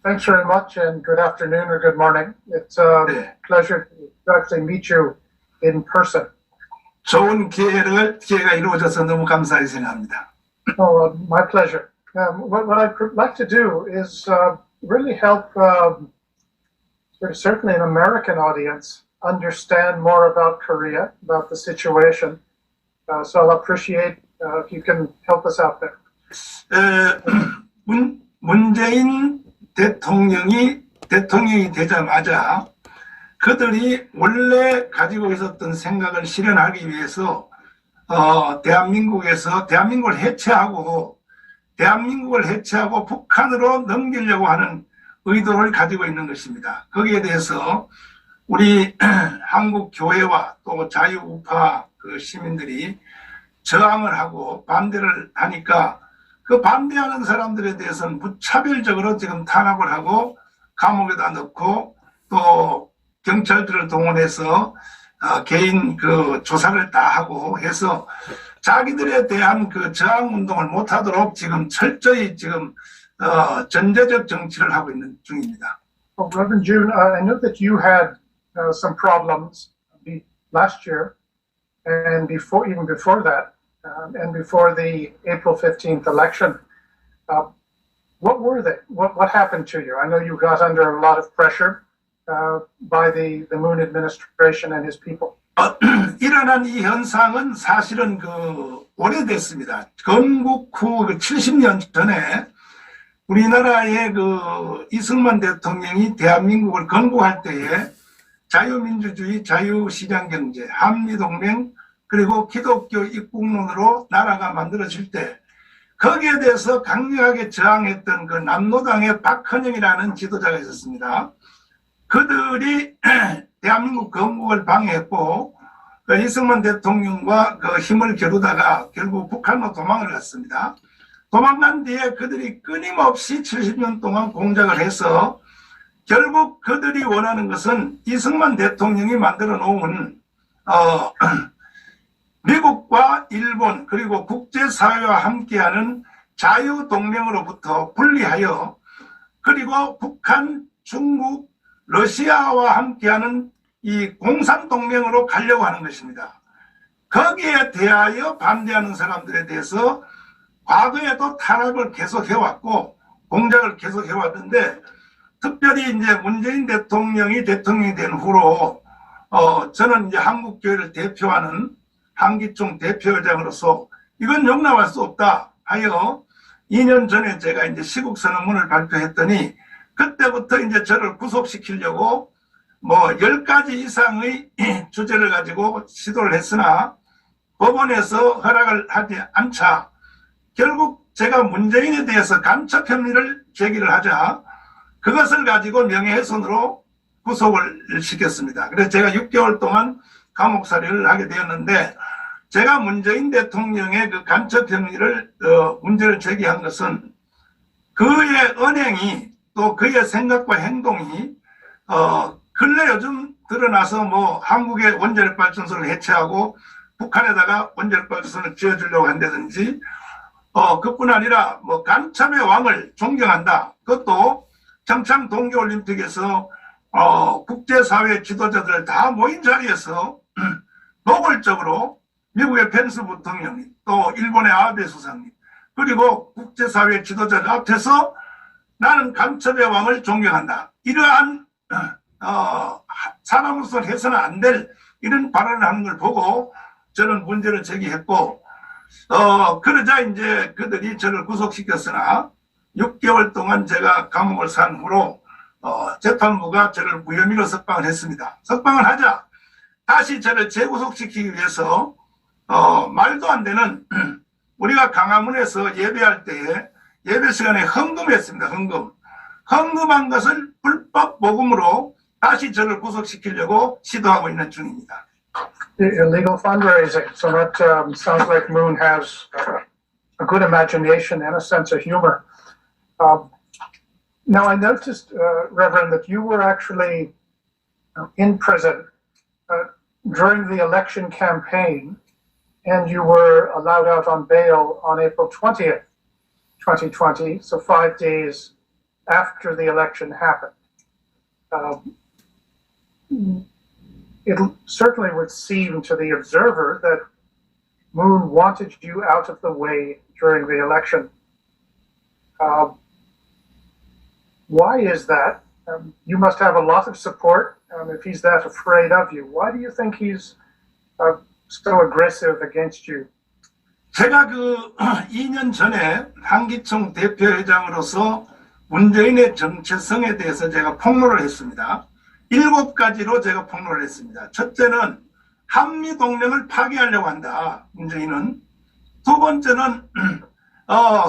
Thanks very much, and good afternoon or good morning. It's a pleasure to actually meet you in person. 좋은 기회가 이루어져서 너무 감사하게 생각합니다. Oh, my pleasure. What I'd like to do is really help, certainly an American audience, understand more about Korea, about the situation. So I'll appreciate if you can help us out there. 문재인 대통령이 되자마자 그들이 원래 가지고 있었던 생각을 실현하기 위해서 대한민국을 해체하고 북한으로 넘기려고 하는 의도를 가지고 있는 것입니다. 거기에 대해서 우리 한국 교회와 또 자유우파 그 시민들이 저항을 하고 반대를 하니까 그 반대하는 사람들에 대해서는 무차별적으로 지금 탄압을 하고 감옥에다 넣고 또 경찰들을 동원해서 개인 그 조사를 다 하고 해서 자기들에 대한 그 저항 운동을 못하도록 지금 철저히 지금 전제적 정치를 하고 있는 중입니다. Well, Reverend June, I know that you had some problems last year and even before that. And before the April 15th election, what were they? What happened to you? I know you got under a lot of pressure by the Moon administration and his people. 일어난 이 현상은 사실은 오래됐습니다. 건국 후 70년 전에 우리나라의 이승만 대통령이 대한민국을 건국할 때에 자유민주주의, 자유시장경제, 한미동맹 그리고 기독교 입국론으로 나라가 만들어질 때 거기에 대해서 강력하게 저항했던 그 남노당의 박헌영이라는 지도자가 있었습니다. 그들이 대한민국 건국을 방해했고 이승만 대통령과 힘을 겨루다가 결국 북한으로 도망을 갔습니다. 도망간 뒤에 그들이 끊임없이 70년 동안 공작을 해서 결국 그들이 원하는 것은 이승만 대통령이 만들어 놓은 미국과 일본 그리고 국제사회와 함께하는 자유동맹으로부터 분리하여 그리고 북한, 중국, 러시아와 함께하는 이 공산동맹으로 가려고 하는 것입니다. 거기에 대하여 반대하는 사람들에 대해서 과거에도 탄압을 계속해왔고 공작을 계속해왔는데 특별히 이제 문재인 대통령이 된 후로 저는 이제 한국교회를 대표하는 한기총 대표회장으로서 이건 용납할 수 없다 하여 2년 전에 제가 이제 시국선언문을 발표했더니 그때부터 이제 저를 구속시키려고 10가지 이상의 주제를 가지고 시도를 했으나 법원에서 허락을 하지 않자 결국 제가 문재인에 대해서 간첩 혐의를 제기를 하자 그것을 가지고 명예훼손으로 구속을 시켰습니다. 그래서 제가 6개월 동안 감옥살이를 하게 되었는데 제가 문재인 대통령의 그 간첩 혐의를 문제를 제기한 것은 그의 언행이 또 그의 생각과 행동이 근래 요즘 드러나서 한국의 원자력발전소를 해체하고 북한에다가 원자력발전소를 지어주려고 한다든지 그뿐 아니라 간첩의 왕을 존경한다. 그것도 평창 동계올림픽에서 국제사회 지도자들 다 모인 자리에서 노골적으로 미국의 펜스 부통령이 또 일본의 아베 수상님 그리고 국제사회 지도자들 앞에서 나는 간첩의 왕을 존경한다. 이러한 사람으로서 해서는 안 될 이런 발언을 하는 걸 보고 저는 문제를 제기했고 그러자 이제 그들이 저를 구속시켰으나 6개월 동안 제가 감옥을 산 후로 재판부가 저를 무혐의로 석방을 했습니다. 석방을 하자 다시 저를 재구속시키기 위해서 말도 안 되는 우리가 강화문에서 예배할 때에 예배 시간에 헌금했습니다. 헌금한 것을 불법 모금으로 다시 저를 구속시키려고 시도하고 있는 중입니다. Illegal fundraising. So that sounds like Moon has a good imagination and a sense of humor. Now I noticed, Reverend, that you were actually in prison during the election campaign, and you were allowed out on bail on April 20th, 2020, so 5 days after the election happened. It certainly would seem to the observer that Moon wanted you out of the way during the election. Why is that? You must have a lot of support if he's that afraid of you. Why do you think he's so aggressive against you? 제가 2년 전에 한기총 대표회장으로서 문재인의 정체성에 대해서 제가 폭로를 했습니다. 7가지로 제가 폭로를 했습니다. 첫째는 한미동맹을 파괴하려고 한다, 문재인은. 두 번째는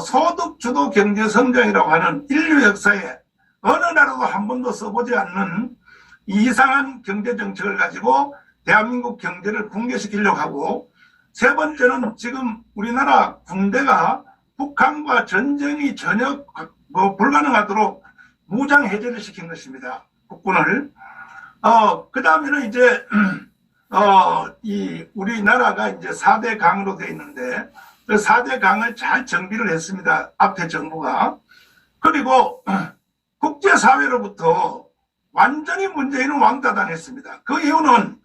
소득주도 경제성장이라고 하는 인류 역사에 어느 나라도 한 번도 써보지 않는 이상한 경제정책을 가지고 대한민국 경제를 붕괴시키려고 하고, 세 번째는 지금 우리나라 군대가 북한과 전쟁이 전혀 불가능하도록 무장 해제를 시킨 것입니다. 국군을. 그 다음에는 이제 우리나라가 이제 4대 강으로 되어 있는데 그 4대 강을 잘 정비를 했습니다. 앞에 정부가. 그리고 국제사회로부터 완전히 문재인은 왕따당했습니다. 그 이유는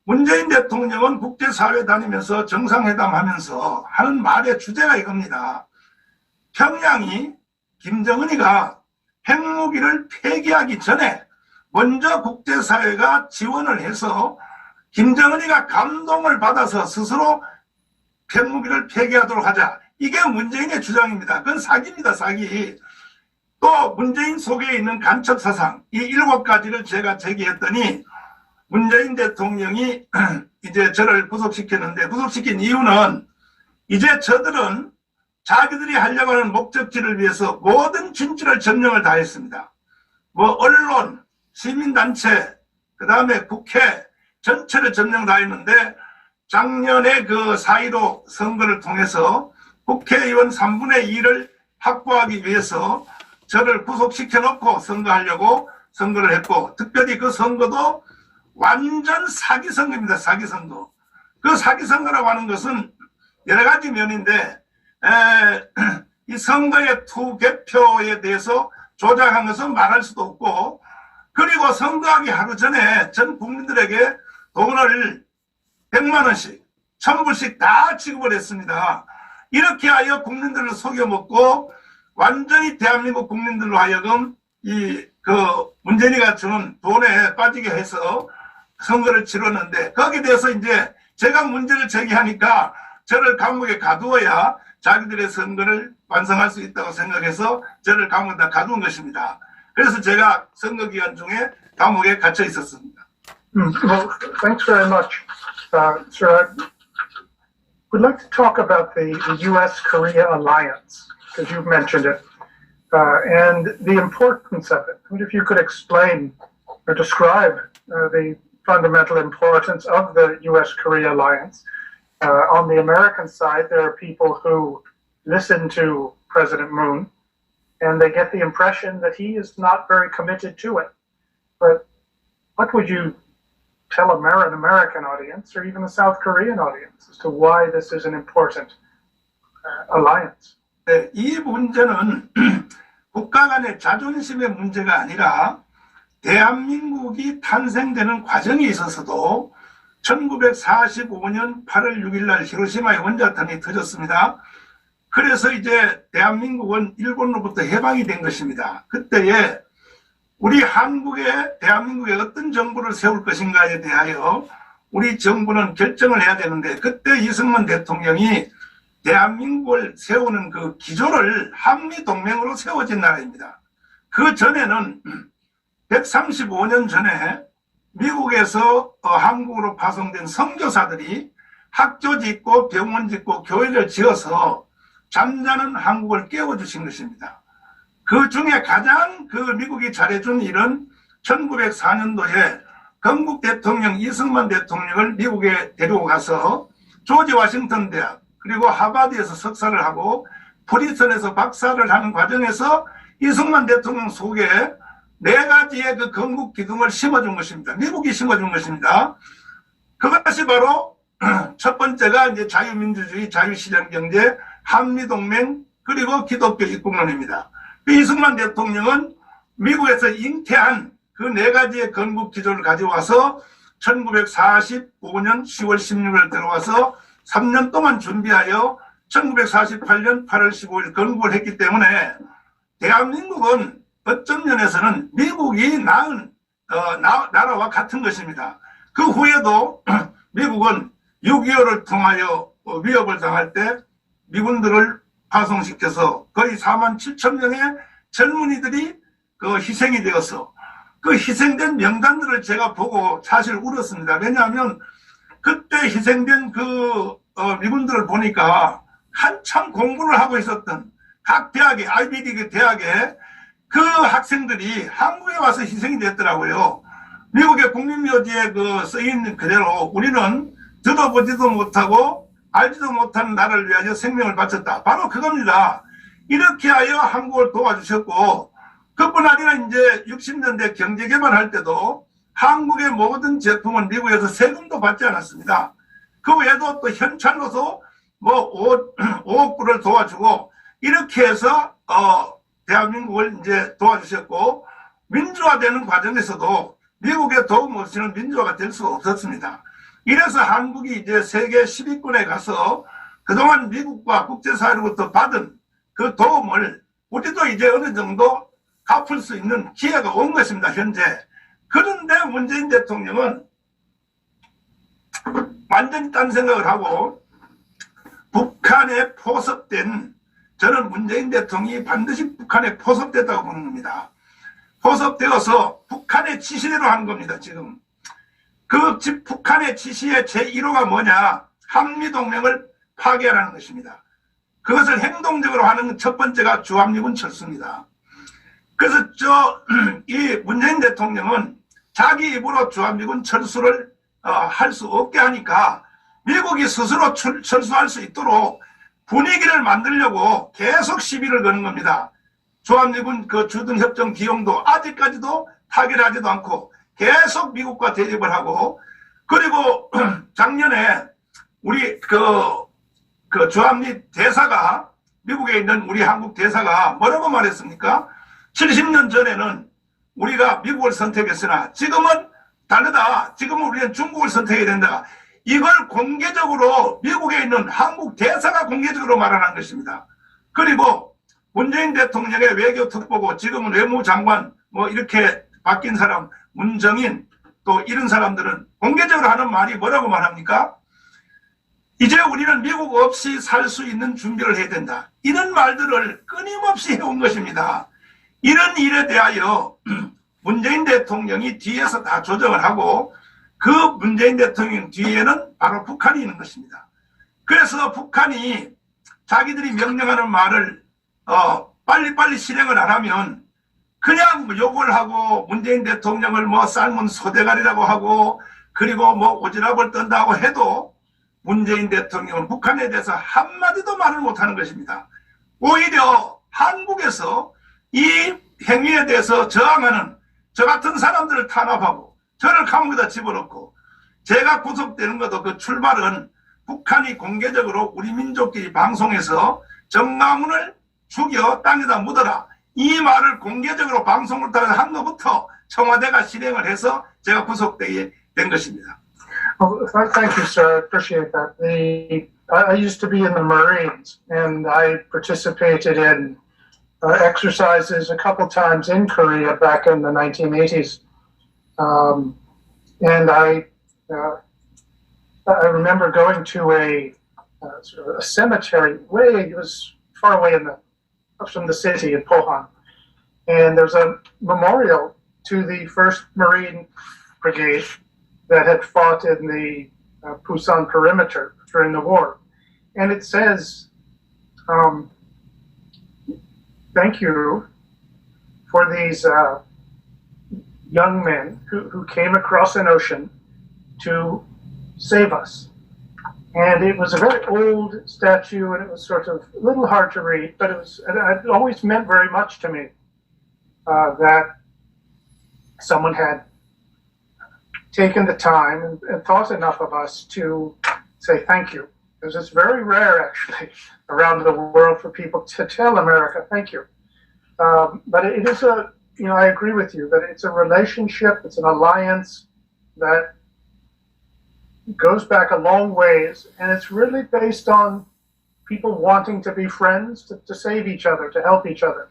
문재인 대통령은 국제사회 다니면서 정상회담 하면서 하는 말의 주제가 이겁니다. 평양이 김정은이가 핵무기를 폐기하기 전에 먼저 국제사회가 지원을 해서 김정은이가 감동을 받아서 스스로 핵무기를 폐기하도록 하자. 이게 문재인의 주장입니다. 그건 사기입니다, 사기. 또 문재인 속에 있는 간첩사상, 이 7가지를 제가 제기했더니 문재인 대통령이 이제 저를 구속시켰는데, 구속시킨 이유는 이제 저들은 자기들이 하려고 하는 목적지를 위해서 모든 진실을 점령을 다 했습니다. 언론, 시민단체, 그 다음에 국회 전체를 점령 다 했는데, 작년에 4.15 선거를 통해서 국회의원 3분의 2를 확보하기 위해서 저를 구속시켜 놓고 선거하려고 선거를 했고, 특별히 그 선거도 완전 사기 선거입니다. 사기 선거. 그 사기 선거라고 하는 것은 여러 가지 면인데, 이 선거의 투개표에 대해서 조작한 것은 말할 수도 없고, 그리고 선거하기 하루 전에 전 국민들에게 돈을 100만 원씩, 1000불씩 다 지급을 했습니다. 이렇게 하여 국민들을 속여먹고 완전히 대한민국 국민들로 하여금 문재인이가 주는 돈에 빠지게 해서 선거를 치렀는데, 거기에 대해서 이제 제가 문제를 제기하니까 저를 감옥에 가두어야 자기들의 선거를 완성할 수 있다고 생각해서 저를 감옥에다 가두은 것입니다. 그래서 제가 선거 기간 중에 감옥에 갇혀 있었습니다. Well, thanks very much, sir. We'd like to talk about the U.S.-Korea alliance, because you've mentioned it, and the importance of it. And if you could explain or describe the fundamental importance of the U.S.-Korea alliance. On the American side, there are people who listen to President Moon, and they get the impression that he is not very committed to it. But what would you tell an American audience, or even a South Korean audience, as to why this is an important alliance? 네, 이 문제는 국가 간의 자존심의 문제가 아니라 대한민국이 탄생되는 과정에 있어서도 1945년 8월 6일 날 히로시마의 원자탄이 터졌습니다. 그래서 이제 대한민국은 일본으로부터 해방이 된 것입니다. 그때에 우리 대한민국에 어떤 정부를 세울 것인가에 대하여 우리 정부는 결정을 해야 되는데, 그때 이승만 대통령이 대한민국을 세우는 그 기조를 한미동맹으로 세워진 나라입니다. 그 전에는 135년 전에 미국에서 한국으로 파송된 선교사들이 학교 짓고 병원 짓고 교회를 지어서 잠자는 한국을 깨워주신 것입니다. 그 중에 가장 미국이 잘해준 일은 1904년도에 건국 대통령 이승만 대통령을 미국에 데리고 가서 조지 워싱턴 대학 그리고 하버드에서 석사를 하고 프린스턴에서 박사를 하는 과정에서 이승만 대통령 속에 4가지의 그 건국 기둥을 심어준 것입니다. 미국이 심어준 것입니다. 그것이 바로 첫 번째가 이제 자유민주주의, 자유시장경제, 한미동맹, 그리고 기독교 입국론입니다. 이승만 대통령은 미국에서 잉태한 그 네 가지의 건국 기조를 가져와서 1945년 10월 16일 들어와서 3년 동안 준비하여 1948년 8월 15일 건국을 했기 때문에 대한민국은 어떤 면에서는 미국이 낳은 나라와 같은 것입니다. 그 후에도 미국은 6.25를 통하여 위협을 당할 때 미군들을 파송시켜서 거의 4만 7천 명의 젊은이들이 그 희생이 되어서 그 희생된 명단들을 제가 보고 사실 울었습니다. 왜냐하면 그때 희생된 그 미군들을 보니까 한참 공부를 하고 있었던 각 대학의 아이비리그 대학의 그 학생들이 한국에 와서 희생이 됐더라고요. 미국의 국민묘지에 그 쓰인 그대로 우리는 들어보지도 못하고 알지도 못하는 나라를 위하여 생명을 바쳤다. 바로 그겁니다. 이렇게 하여 한국을 도와주셨고, 그뿐 아니라 이제 60년대 경제 개발할 때도 한국의 모든 제품은 미국에서 세금도 받지 않았습니다. 그 외에도 또 현찰로서 뭐 5억 불을 도와주고 이렇게 해서 대한민국을 이제 도와주셨고, 민주화되는 과정에서도 미국의 도움 없이는 민주화가 될 수가 없었습니다. 이래서 한국이 이제 세계 10위권에 가서 그동안 미국과 국제사회로부터 받은 그 도움을 우리도 이제 어느 정도 갚을 수 있는 기회가 온 것입니다, 현재. 그런데 문재인 대통령은 완전히 딴 생각을 하고 북한에 포섭된, 저는 문재인 대통령이 반드시 북한에 포섭됐다고 보는 겁니다. 포섭되어서 북한의 지시대로 한 겁니다, 지금. 그 북한의 지시의 제1호가 뭐냐? 한미동맹을 파괴하라는 것입니다. 그것을 행동적으로 하는 첫 번째가 주한미군 철수입니다. 그래서 이 문재인 대통령은 자기 입으로 주한미군 철수를 할 수 없게 하니까 미국이 스스로 철수할 수 있도록 분위기를 만들려고 계속 시비를 거는 겁니다. 주한미군 그 주둔협정 비용도 아직까지도 타결하지도 않고 계속 미국과 대립을 하고, 그리고 작년에 우리 그 주한미 대사가, 미국에 있는 우리 한국 대사가 뭐라고 말했습니까? 70년 전에는 우리가 미국을 선택했으나 지금은 다르다. 지금은 우리는 중국을 선택해야 된다. 이걸 공개적으로 미국에 있는 한국 대사가 공개적으로 말하는 것입니다. 그리고 문재인 대통령의 외교특보고 지금은 외무장관 뭐 이렇게 바뀐 사람 문정인 또 이런 사람들은 공개적으로 하는 말이 뭐라고 말합니까? 이제 우리는 미국 없이 살 수 있는 준비를 해야 된다. 이런 말들을 끊임없이 해온 것입니다. 이런 일에 대하여 문재인 대통령이 뒤에서 다 조정을 하고, 그 문재인 대통령 뒤에는 바로 북한이 있는 것입니다. 그래서 북한이 자기들이 명령하는 말을 빨리빨리 실행을 안 하면 그냥 욕을 하고 문재인 대통령을 뭐 삶은 소대가리라고 하고, 그리고 뭐 오지랖을 떤다고 해도 문재인 대통령은 북한에 대해서 한마디도 말을 못하는 것입니다. 오히려 한국에서 이 행위에 대해서 저항하는 저 같은 사람들을 탄압하고 저를 감옥에다 집어넣고, 제가 구속되는 것도 그 출발은 북한이 공개적으로 우리 민족끼리 방송에서 정강훈을 죽여 땅에다 묻어라, 이 말을 공개적으로 방송을 통해서 한 것부터 청와대가 실행을 해서 제가 구속되게 된 것입니다. Well, thank you, sir. I appreciate that. I used to be in the Marines, and I participated in exercises a couple times in Korea back in the 1980s. And I remember going to a cemetery it was far away from the city in Pohang. And there's a memorial to the 1st Marine Brigade that had fought in the Pusan perimeter during the war. And it says, thank you for these young men who came across an ocean to save us. And it was a very old statue, and it was sort of a little hard to read, but it always meant very much to me that someone had taken the time and thought enough of us to say thank you. Because it's very rare, actually, around the world for people to tell America thank you. But it is I agree with you that it's a relationship, it's an alliance that goes back a long ways, and it's really based on people wanting to be friends, to save each other, to help each other.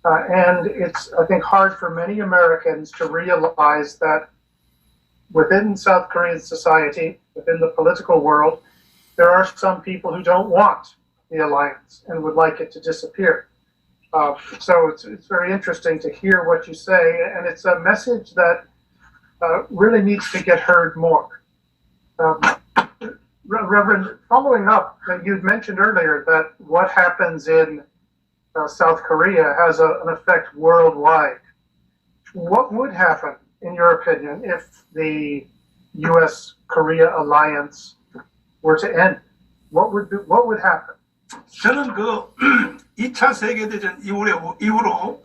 And it's, I think, hard for many Americans to realize that within South Korean society, within the political world, there are some people who don't want the alliance and would like it to disappear. So it's very interesting to hear what you say, and it's a message that really needs to get heard more. Reverend, following up, you'd mentioned earlier that what happens in South Korea has an effect worldwide. What would happen, in your opinion, if the U.S.-Korea alliance were to end? What would happen? 저는 그 2차 세계대전 이후로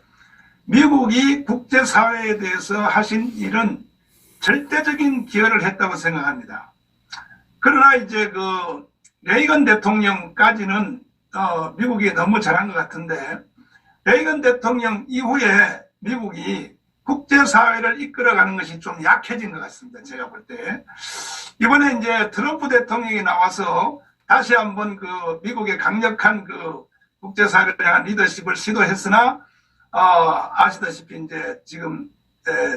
미국이 국제사회에 대해서 하신 일은 절대적인 기여를 했다고 생각합니다. 그러나 이제 그 레이건 대통령까지는 미국이 너무 잘한 것 같은데, 레이건 대통령 이후에 미국이 국제사회를 이끌어가는 것이 좀 약해진 것 같습니다. 제가 볼 때. 이번에 이제 트럼프 대통령이 나와서 다시 한번 그 미국의 강력한 그 국제사회를 향한 리더십을 시도했으나, 아시다시피 이제 지금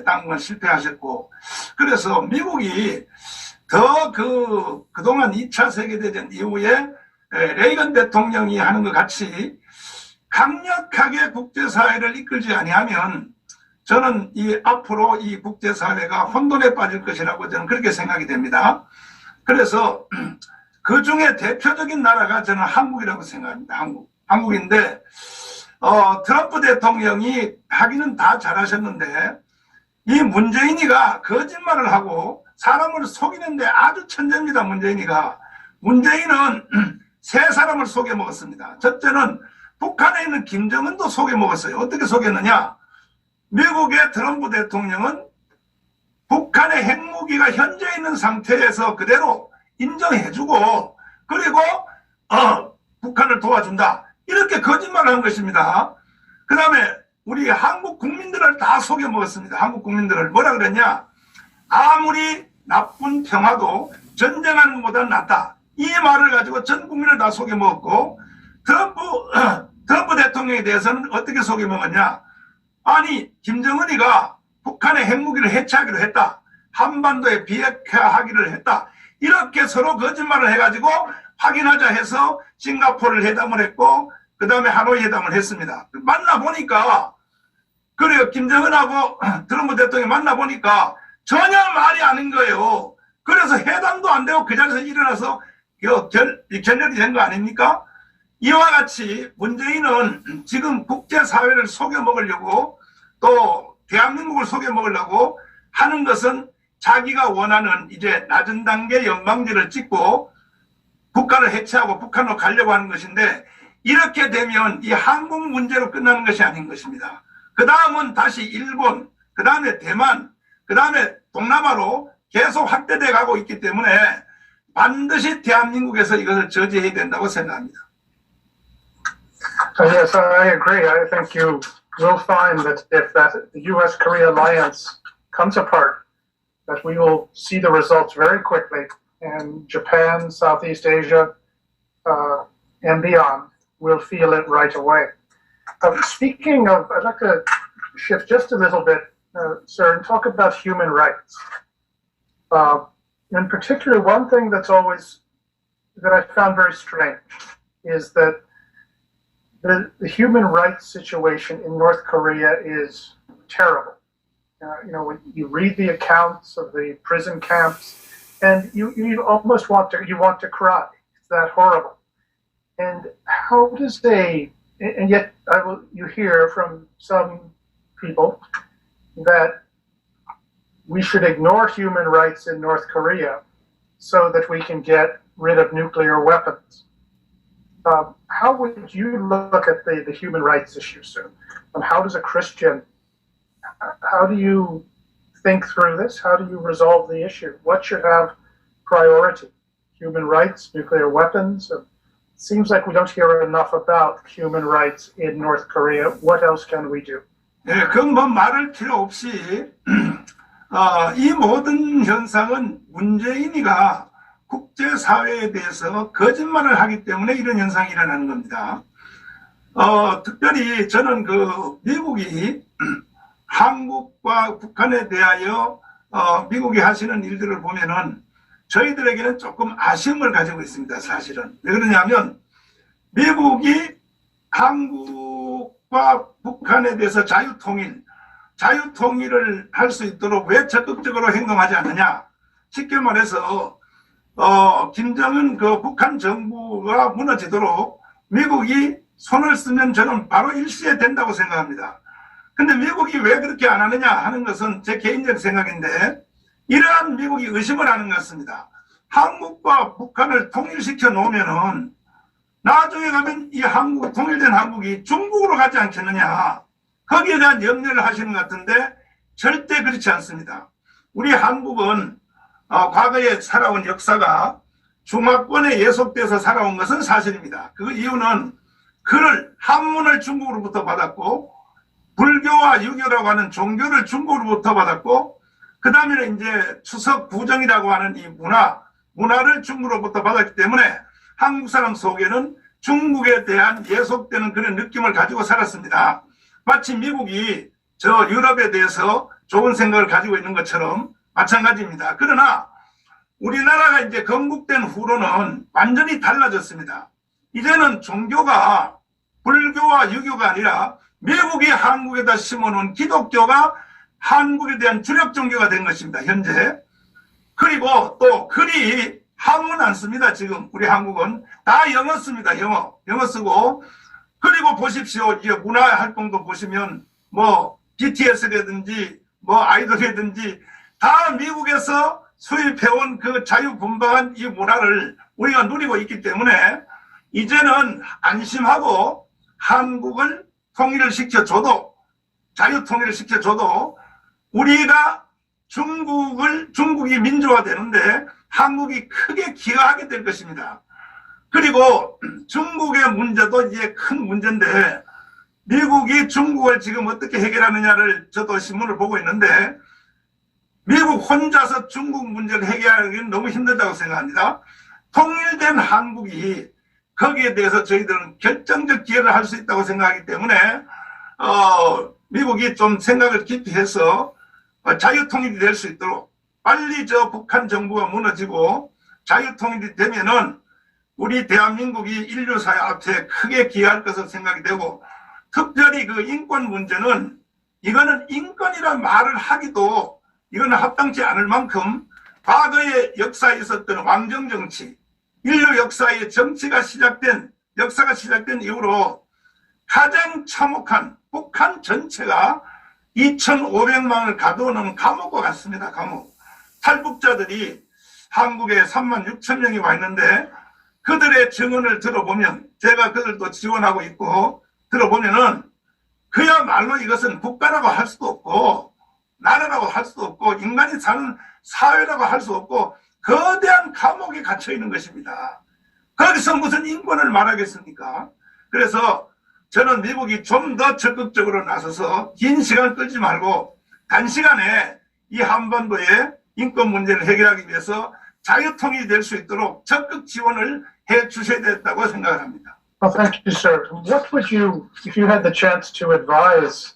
당분간 실패하셨고, 그래서 미국이 더 그동안 2차 세계대전 이후에 레이건 대통령이 하는 것 같이 강력하게 국제사회를 이끌지 아니하면 저는 앞으로 이 국제사회가 혼돈에 빠질 것이라고 저는 그렇게 생각이 됩니다. 그래서 그 중에 대표적인 나라가 저는 한국이라고 생각합니다. 한국인데, 트럼프 대통령이 하기는 다 잘하셨는데, 이 문재인이가 거짓말을 하고 사람을 속이는데 아주 천재입니다. 문재인은 세 사람을 속여 먹었습니다. 첫째는 북한에 있는 김정은도 속여 먹었어요. 어떻게 속였느냐? 미국의 트럼프 대통령은 북한의 핵무기가 현재 있는 상태에서 그대로 인정해주고, 그리고 북한을 도와준다, 이렇게 거짓말을 한 것입니다. 그 다음에 우리 한국 국민들을 다 속여 먹었습니다. 한국 국민들을 뭐라 그랬냐? 아무리 나쁜 평화도 전쟁하는 것보다 낫다, 이 말을 가지고 전 국민을 다 속여 먹었고, 트럼프 대통령에 대해서는 어떻게 속여 먹었냐? 아니, 김정은이가 북한의 핵무기를 해체하기로 했다, 한반도에 비핵화하기를 했다, 이렇게 서로 거짓말을 해가지고 확인하자 해서 싱가포르 회담을 했고, 그 다음에 하노이 회담을 했습니다. 만나보니까, 그래요, 김정은하고 트럼프 대통령이 만나보니까 전혀 말이 아닌 거예요. 그래서 회담도 안 되고 그 자리에서 일어나서 결렬이 된 거 아닙니까? 이와 같이 문재인은 지금 국제사회를 속여먹으려고, 또 대한민국을 속여먹으려고 하는 것은 자기가 원하는 이제 낮은 단계 연방제를 찍고 북한을 해체하고 북한으로 가려고 하는 것인데, 이렇게 되면 이 한국 문제로 끝나는 것이 아닌 것입니다. 그 다음은 다시 일본, 그 다음에 대만, 그 다음에 동남아로 계속 확대돼 가고 있기 때문에 반드시 대한민국에서 이것을 저지해야 된다고 생각합니다. Yes, I agree. I think you will find that if the U.S.-Korea alliance comes apart, that we will see the results very quickly, and Japan, Southeast Asia, and beyond will feel it right away. Speaking of, I'd like to shift just a little bit, sir, and talk about human rights. In particular, one thing that I found very strange is that the human rights situation in North Korea is terrible. When you read the accounts of the prison camps, and you almost want to cry. It's that horrible. And how does and yet you hear from some people that we should ignore human rights in North Korea so that we can get rid of nuclear weapons. How would you look at the human rights issue, sir? How does a Christian, how do you think through this? How do you resolve the issue? What should have priority? Human rights, nuclear weapons? It seems like we don't hear enough about human rights in North Korea. What else can we do? 예, 그 뭐 말할 필요 없이 이 모든 현상은 문재인이가 국제사회에 대해서 거짓말을 하기 때문에 이런 현상이 일어나는 겁니다. 특별히 저는 그 미국이 한국과 북한에 대하여 미국이 하시는 일들을 보면은 저희들에게는 조금 아쉬움을 가지고 있습니다. 사실은. 왜 그러냐면 미국이 한국과 북한에 대해서 자유통일을 할 수 있도록 왜 적극적으로 행동하지 않느냐. 쉽게 말해서 김정은 그 북한 정부가 무너지도록 미국이 손을 쓰면 저는 바로 일시에 된다고 생각합니다. 근데 미국이 왜 그렇게 안 하느냐 하는 것은 제 개인적 생각인데 이러한 미국이 의심을 하는 것 같습니다. 한국과 북한을 통일시켜 놓으면은 나중에 가면 이 한국, 통일된 한국이 중국으로 가지 않겠느냐. 거기에 대한 염려를 하시는 것 같은데 절대 그렇지 않습니다. 우리 한국은 과거에 살아온 역사가 중화권에 예속돼서 살아온 것은 사실입니다. 그 이유는 한문을 중국으로부터 받았고 불교와 유교라고 하는 종교를 중국으로부터 받았고 그 다음에는 이제 추석 구정이라고 하는 이 문화를 중국으로부터 받았기 때문에 한국 사람 속에는 중국에 대한 예속되는 그런 느낌을 가지고 살았습니다. 마치 미국이 저 유럽에 대해서 좋은 생각을 가지고 있는 것처럼 마찬가지입니다. 그러나 우리나라가 이제 건국된 후로는 완전히 달라졌습니다. 이제는 종교가 불교와 유교가 아니라 미국이 한국에다 심어놓은 기독교가 한국에 대한 주력 종교가 된 것입니다. 현재. 그리고 또 글이 한문 안 씁니다. 지금 우리 한국은 다 영어 씁니다. 영어 쓰고 그리고 보십시오. 이 문화 활동도 보시면 뭐 BTS라든지 뭐 아이돌이라든지 다 미국에서 수입해온 그 자유분방한 이 문화를 우리가 누리고 있기 때문에 이제는 안심하고 한국을 통일을 시켜줘도 자유통일을 시켜줘도 우리가 중국이 민주화되는데 한국이 크게 기여하게 될 것입니다. 그리고 중국의 문제도 이제 큰 문제인데 미국이 중국을 지금 어떻게 해결하느냐를 저도 신문을 보고 있는데 미국 혼자서 중국 문제를 해결하기는 너무 힘들다고 생각합니다. 통일된 한국이 거기에 대해서 저희들은 결정적 기여를 할 수 있다고 생각하기 때문에 미국이 좀 생각을 깊이 해서 자유통일이 될 수 있도록 빨리 저 북한 정부가 무너지고 자유통일이 되면은 우리 대한민국이 인류사회 앞에 크게 기여할 것으로 생각이 되고 특별히 그 인권 문제는 이거는 인권이란 말을 하기도 이거는 합당치 않을 만큼 과거의 역사에 있었던 왕정정치 인류 역사의 역사가 시작된 이후로 가장 참혹한 북한 전체가 2,500만을 가둬놓은 감옥과 같습니다. 감옥. 탈북자들이 한국에 36,000명이 와 있는데 그들의 증언을 들어보면 제가 그들도 지원하고 있고 들어보면은 그야말로 이것은 국가라고 할 수도 없고 나라라고 할 수도 없고 인간이 사는 사회라고 할 수 없고 거대한 감옥에 갇혀 있는 것입니다. 거기서 무슨 인권을 말하겠습니까? 그래서 저는 미국이 좀 더 적극적으로 나서서 긴 시간 끌지 말고 단시간에 이 한반도의 인권 문제를 해결하기 위해서 자유통일이 될 수 있도록 적극 지원을 해 주셔야 된다고 생각을 합니다. Well, thank you, sir. What would you, if you had the chance to advise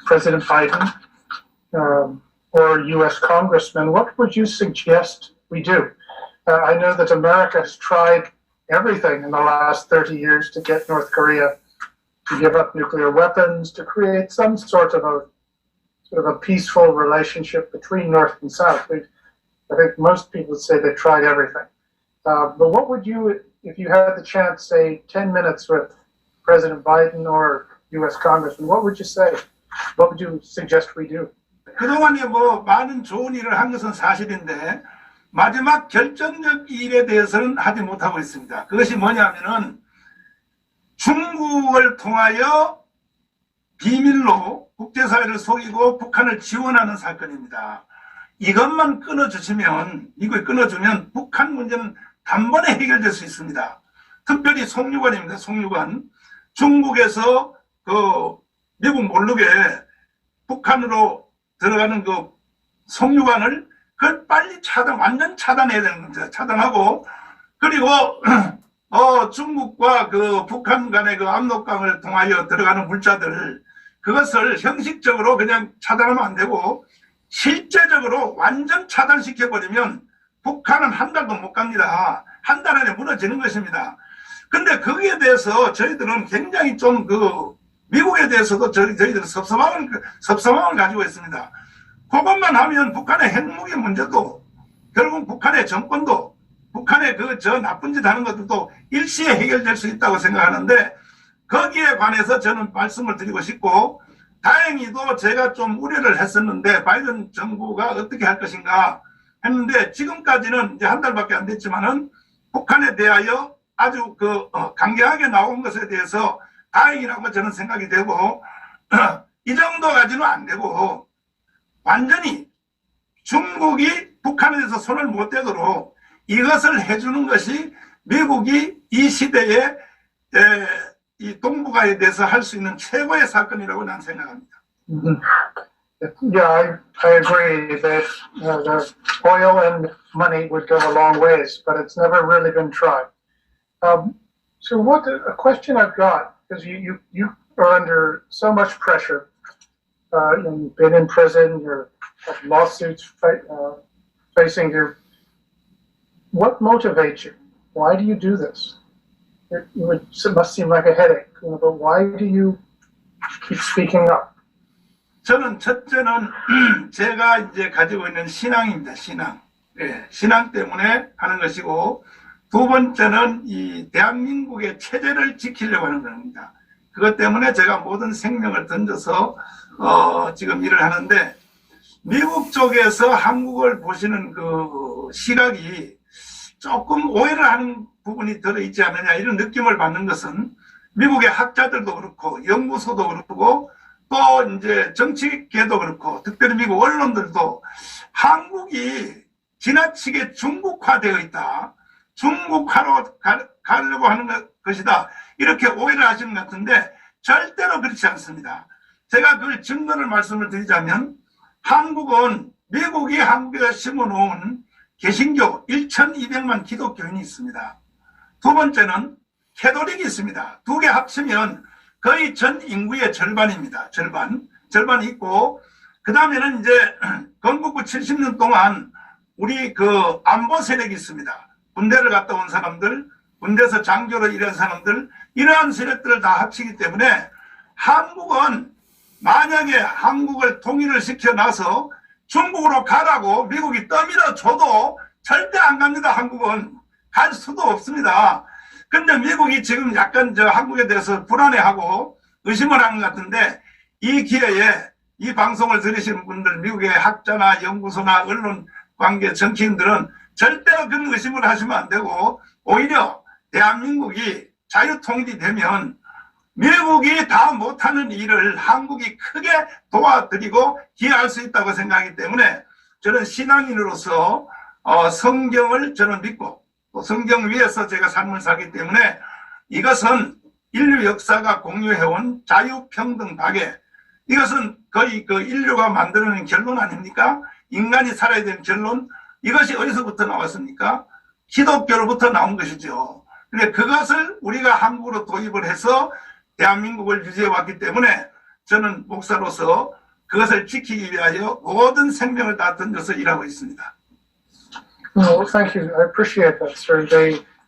President Biden or U.S. congressmen, what would you suggest we do? I know that America has tried everything in the last 30 years to get North Korea to give up nuclear weapons, to create some sort of a peaceful relationship between North and South. I think most people say they've tried everything. But what would you, if you had the chance, say 10 minutes with President Biden or U.S. congressman, what would you say? What would you suggest we do? 그동안에 뭐 많은 좋은 일을 한 것은 사실인데 마지막 결정적 일에 대해서는 하지 못하고 있습니다. 그것이 뭐냐면은 중국을 통하여 비밀로 국제사회를 속이고 북한을 지원하는 사건입니다. 이것만 끊어주시면, 미국이 끊어주면 북한 문제는 단번에 해결될 수 있습니다. 특별히 송유관입니다. 송유관. 중국에서 그 미국 모르게 북한으로 들어가는 그 송유관을 그걸 빨리 완전 차단해야 되는 겁니다. 차단하고, 그리고 중국과 그 북한 간의 그 압록강을 통하여 들어가는 물자들, 그것을 형식적으로 그냥 차단하면 안 되고 실제적으로 완전 차단시켜버리면 북한은 한 달도 못 갑니다. 한 달 안에 무너지는 것입니다. 근데 거기에 대해서 저희들은 굉장히 좀 미국에 대해서도 저희들은 섭섭함을 가지고 있습니다. 그것만 하면 북한의 핵무기 문제도, 결국 북한의 정권도, 북한의 저 나쁜 짓 하는 것들도 일시에 해결될 수 있다고 생각하는데, 거기에 관해서 저는 말씀을 드리고 싶고, 다행히도 제가 좀 우려를 했었는데 바이든 정부가 어떻게 할 것인가 했는데, 지금까지는 이제 한 달밖에 안 됐지만은 북한에 대하여 아주 강경하게 나온 것에 대해서 다행이라고 저는 생각이 되고, 이 정도 가지는 안 되고 완전히 중국이 북한에 대해서 손을 못 대도록 이것을 해주는 것이 미국이 이 시대에 이 동북아에 대해서 할 수 있는 최고의 사건이라고 난 생각합니다. Yeah, I agree that the oil and money would go a long ways, but it's never really been tried. So a question I've got, because you are under so much pressure, you've been in prison, you're lawsuits facing you. What motivates you? Why do you do this? It must seem like a headache, but why do you keep speaking up? 저는 첫째는 제가 이제 가지고 있는 신앙입니다. 신앙. 예, 신앙 때문에 하는 것이고, 두 번째는 이 대한민국의 체제를 지키려고 하는 겁니다. 그것 때문에 제가 모든 생명을 던져서 지금 일을 하는데, 미국 쪽에서 한국을 보시는 그 시각이 조금 오해를 하는 부분이 들어있지 않느냐, 이런 느낌을 받는 것은 미국의 학자들도 그렇고 연구소도 그렇고 또 이제 정치계도 그렇고 특별히 미국 언론들도 한국이 지나치게 중국화되어 있다, 중국화로 가려고 하는 것이다, 이렇게 오해를 하시는 것 같은데 절대로 그렇지 않습니다. 제가 그 증거를 말씀을 드리자면, 한국은 미국이 한국에 심어놓은 개신교 1,200만 기독교인이 있습니다. 두 번째는 캐톨릭이 있습니다. 두 개 합치면 거의 전 인구의 절반입니다. 절반이 있고, 그 다음에는 이제 건국후 70년 동안 우리 안보 세력이 있습니다. 군대를 갔다 온 사람들, 군대에서 장교로 일한 사람들, 이러한 세력들을 다 합치기 때문에 한국은 만약에 한국을 통일을 시켜놔서 중국으로 가라고 미국이 떠밀어 줘도 절대 안 갑니다. 한국은 갈 수도 없습니다. 근데 미국이 지금 약간 한국에 대해서 불안해하고 의심을 하는 것 같은데, 이 기회에 이 방송을 들으시는 분들, 미국의 학자나 연구소나 언론 관계 정치인들은 절대로 그런 의심을 하시면 안 되고, 오히려 대한민국이 자유통일이 되면 미국이 다 못하는 일을 한국이 크게 도와드리고 기여할 수 있다고 생각하기 때문에, 저는 신앙인으로서 성경을 저는 믿고 또 성경 위에서 제가 삶을 살기 때문에, 이것은 인류 역사가 공유해온 자유평등 박애, 이것은 거의 인류가 만들어낸 결론 아닙니까? 인간이 살아야 되는 결론, 이것이 어디서부터 나왔습니까? 기독교로부터 나온 것이죠. 그런데 그것을 우리가 한국으로 도입을 해서 대한민국을 유지해 왔기 때문에, 저는 목사로서 그것을 지키기 위하여 모든 생명을 다 던져서 일하고 있습니다. Well, thank you. I appreciate that, sir.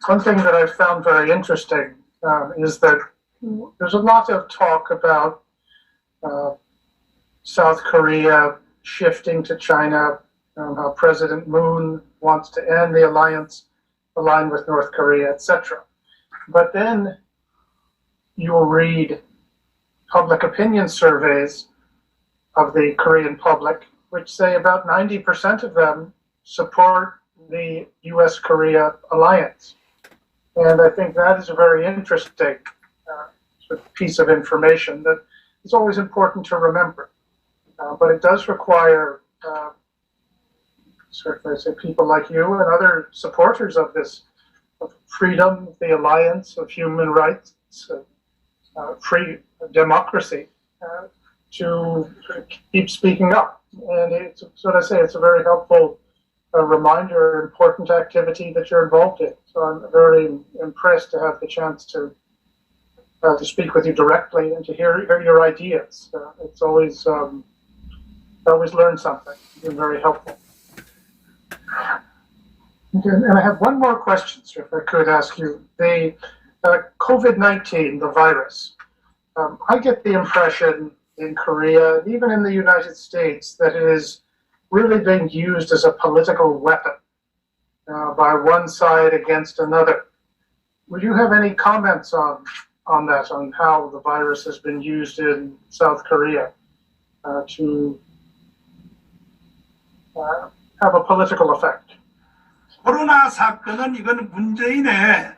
One thing that I found very interesting is that there's a lot of talk about South Korea shifting to China, how President Moon wants to end the alliance, align with North Korea, etc. But then you'll read public opinion surveys of the Korean public, which say about 90% of them support the U.S.-Korea alliance. And I think that is a very interesting piece of information that is always important to remember. But it does require, certainly, say, people like you and other supporters of this, of freedom, the alliance, of human rights, free democracy, to keep speaking up. And it's what I say, it's a very helpful reminder, important activity that you're involved in. So I'm very impressed to have the chance to speak with you directly and to hear your ideas. It's always I always learn something. It's been very helpful. And I have one more question, sir, if I could ask you. The COVID-19, the virus, I get the impression in Korea, and even in the United States, that it is really being used as a political weapon by one side against another. Would you have any comments on that, on how the virus has been used in South Korea to have a political effect? 코로나 사건은 이건 문재인의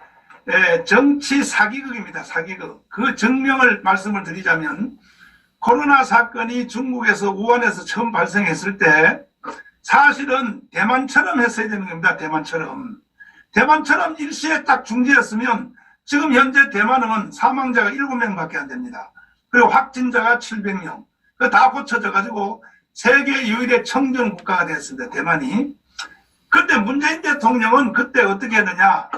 정치 사기극입니다. 사기극. 그 증명을 말씀을 드리자면 코로나 사건이 중국에서 우한에서 처음 발생했을 때 사실은 대만처럼 했어야 되는 겁니다. 대만처럼 일시에 딱 중지했으면 지금 현재 대만은 사망자가 7명밖에 안 됩니다. 그리고 확진자가 700명. 그거 다 고쳐져 가지고 세계 유일의 청정 국가가 됐습니다. 대만이. 그때 문재인 대통령은 그때 어떻게 했느냐.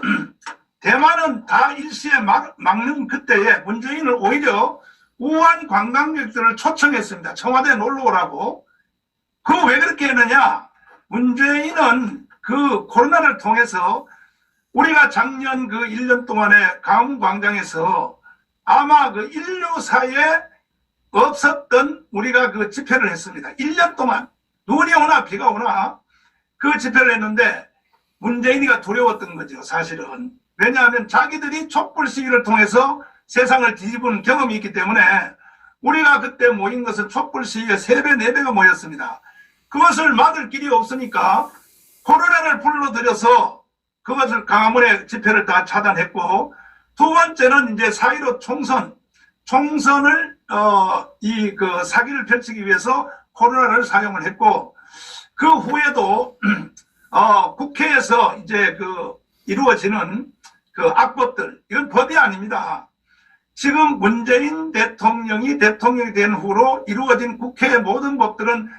대만은 다 일시에 막는 그때에 문재인을 오히려 우한 관광객들을 초청했습니다. 청와대에 놀러 오라고. 그거 왜 그렇게 했느냐. 문재인은 그 코로나를 통해서 우리가 작년 그 1년 동안에 강원광장에서 아마 그 인류사에 없었던 우리가 그 집회를 했습니다. 1년 동안 눈이 오나 비가 오나 그 집회를 했는데 문재인이가 두려웠던 거죠. 사실은. 왜냐하면 자기들이 촛불 시위를 통해서 세상을 뒤집은 경험이 있기 때문에 우리가 그때 모인 것은 촛불 시위에 3배, 4배가 모였습니다. 그것을 막을 길이 없으니까 코로나를 불러들여서 그것을 광화문의 집회를 다 차단했고, 두 번째는 이제 4.15 총선을 그 사기를 펼치기 위해서 코로나를 사용을 했고, 그 후에도 국회에서 이제 그 이루어지는 그 악법들, 이건 법이 아닙니다. 지금 문재인 대통령이 된 후로 이루어진 국회의 모든 법들은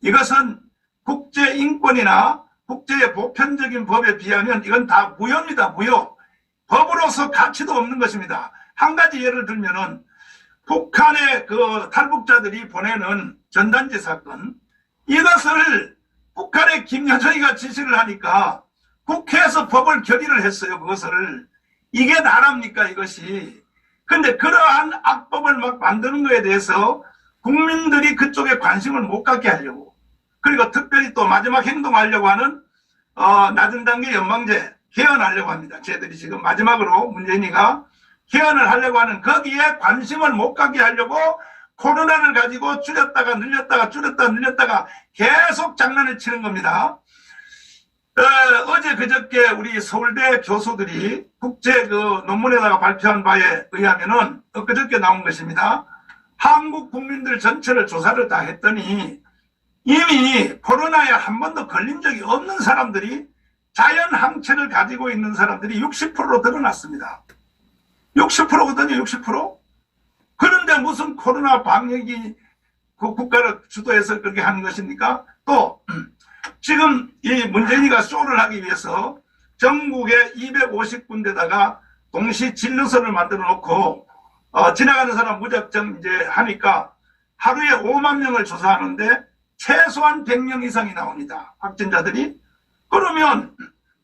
이것은 국제인권이나 국제의 보편적인 법에 비하면 이건 다 무효입니다. 무효. 법으로서 가치도 없는 것입니다. 한 가지 예를 들면은 북한의 그 탈북자들이 보내는 전단지 사건, 이것을 북한의 김여정이가 지시를 하니까 국회에서 법을 결의를 했어요. 그것을. 이게 나랍니까 이것이. 근데 그러한 악법을 막 만드는 거에 대해서 국민들이 그쪽에 관심을 못 갖게 하려고, 그리고 특별히 또 마지막 행동하려고 하는 낮은 단계 연방제 개헌하려고 합니다. 쟤들이 지금 마지막으로 문재인이가 개헌을 하려고 하는, 거기에 관심을 못 갖게 하려고 코로나를 가지고 줄였다가 늘렸다가 줄였다가 늘렸다가 계속 장난을 치는 겁니다. 어제 그저께 우리 서울대 교수들이 국제 그 논문에다가 발표한 바에 의하면은 그저께 나온 것입니다. 한국 국민들 전체를 조사를 다 했더니 이미 코로나에 한 번도 걸린 적이 없는 사람들이, 자연 항체를 가지고 있는 사람들이 60%로 드러났습니다. 60%거든요, 60%. 그런데 무슨 코로나 방역이 그 국가를 주도해서 그렇게 하는 것입니까? 또 지금 이 문재인이가 쇼를 하기 위해서 전국에 250군데다가 동시 진료소를 만들어 놓고 지나가는 사람 무작정 이제 하니까 하루에 5만 명을 조사하는데 최소한 100명 이상이 나옵니다. 확진자들이. 그러면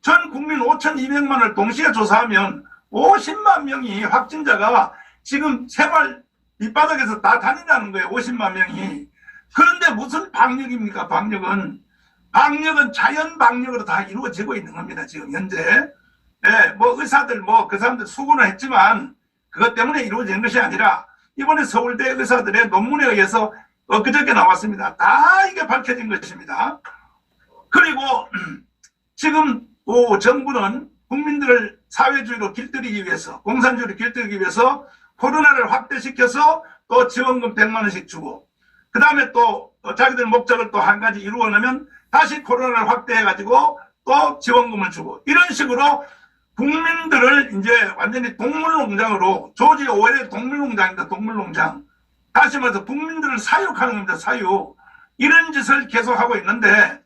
전 국민 5,200만을 동시에 조사하면 50만 명이 확진자가 지금 생활 밑바닥에서 다 다닌다는 거예요. 50만 명이. 그런데 무슨 방역입니까? 방역은 자연 방역으로 다 이루어지고 있는 겁니다. 지금 현재. 예, 뭐 의사들 그 사람들 수고는 했지만 그것 때문에 이루어지는 것이 아니라 이번에 서울대 의사들의 논문에 의해서 그저께 나왔습니다. 다 이게 밝혀진 것입니다. 그리고 지금 정부는 국민들을 사회주의로 길들이기 위해서, 공산주의로 길들이기 위해서 코로나를 확대시켜서 또 지원금 100만 원씩 주고, 그 다음에 또 자기들 목적을 또 한 가지 이루어내면 다시 코로나를 확대해가지고 또 지원금을 주고, 이런 식으로 국민들을 이제 완전히 동물농장으로, 조지 오웰의 동물농장입니다. 동물농장. 다시 말해서 국민들을 사육하는 겁니다. 사육. 이런 짓을 계속하고 있는데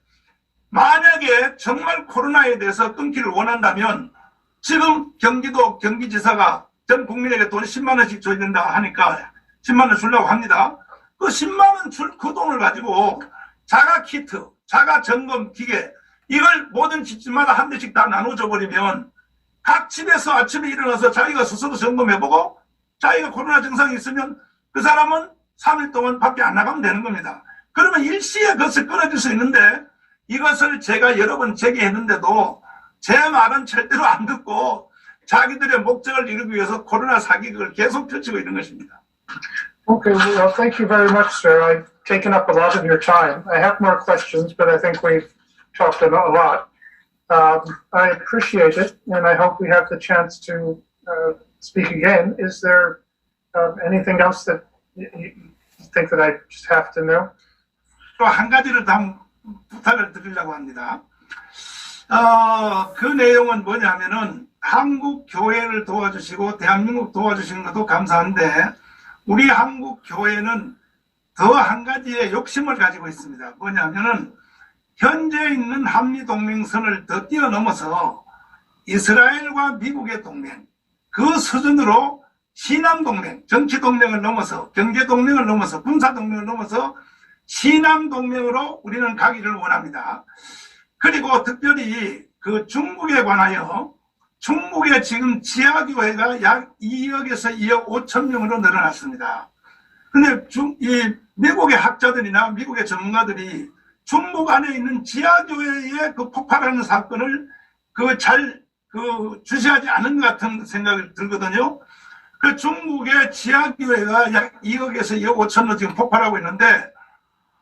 만약에 정말 코로나에 대해서 끊기를 원한다면 지금 경기도 경기지사가 전 국민에게 돈 10만 원씩 줘야 된다 하니까 10만 원 주려고 합니다. 그 10만 원 줄 그 돈을 가지고 자가 키트, 자가 점검 기계 이걸 모든 집집마다 한 대씩 다 나눠줘 버리면 각 집에서 아침에 일어나서 자기가 스스로 점검해보고 자기가 코로나 증상이 있으면 그 사람은 3일 동안 밖에 안 나가면 되는 겁니다. 그러면 일시에 그것을 끊어질 수 있는데 이것을 제가 여러 번 제기했는데도 제 말은 절대로 안 듣고 자기들의 목적을 이루기 위해서 코로나 사기극을 계속 펼치고 있는 것입니다. Okay, well, thank you very much, sir. I've taken up a lot of your time. I have more questions, but I think we've talked a lot. I appreciate it, and I hope we have the chance to speak again. Is there anything else that you think that I just have to know? 또 한 가지를 더 부탁을 드리려고 합니다. 그 내용은 뭐냐면은 한국 교회를 도와주시고 대한민국 도와주시는 것도 감사한데 우리 한국 교회는 더 한 가지의 욕심을 가지고 있습니다. 뭐냐면은 현재 있는 한미동맹선을 더 뛰어넘어서 이스라엘과 미국의 동맹, 그 수준으로 신남동맹, 정치동맹을 넘어서 경제동맹을 넘어서 군사동맹을 넘어서 신남동맹으로 우리는 가기를 원합니다. 그리고 특별히 그 중국에 관하여 중국의 지금 지하교회가 약 2억에서 2억 5천 명으로 늘어났습니다. 근데 이 미국의 학자들이나 미국의 전문가들이 중국 안에 있는 지하교회의 그 폭발하는 사건을 주시하지 않은 것 같은 생각이 들거든요. 그 중국의 지하교회가 약 2억에서 2억 5천으로 지금 폭발하고 있는데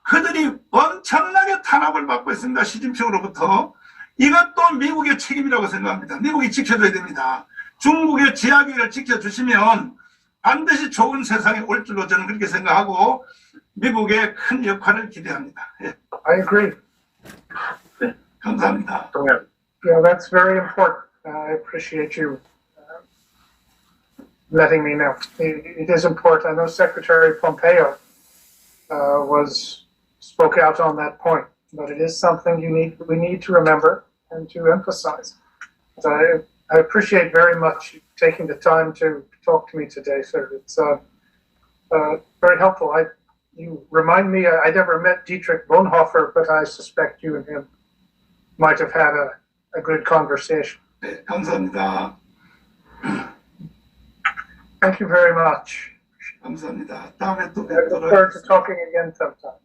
그들이 엄청나게 탄압을 받고 있습니다. 시진핑으로부터. 이것도 미국의 책임이라고 생각합니다. 미국이 지켜줘야 됩니다. 중국의 지하교회를 지켜주시면 반드시 좋은 세상이 올 줄로 저는 그렇게 생각하고 미국의 큰 역할을 기대합니다. 예. I agree. 네, 감사합니다. Yeah, that's very important. I appreciate you letting me know. It is important. I know Secretary Pompeo spoke out on that point, but it is something we need to remember and to emphasize. So I appreciate very much you taking the time to talk to me today, sir. It's very helpful. You remind me, I never met Dietrich Bonhoeffer, but I suspect you and him might have had a good conversation. 네, 감사합니다. Thank you very much. 감사합니다. 다음에 또 I look forward to talking again sometime.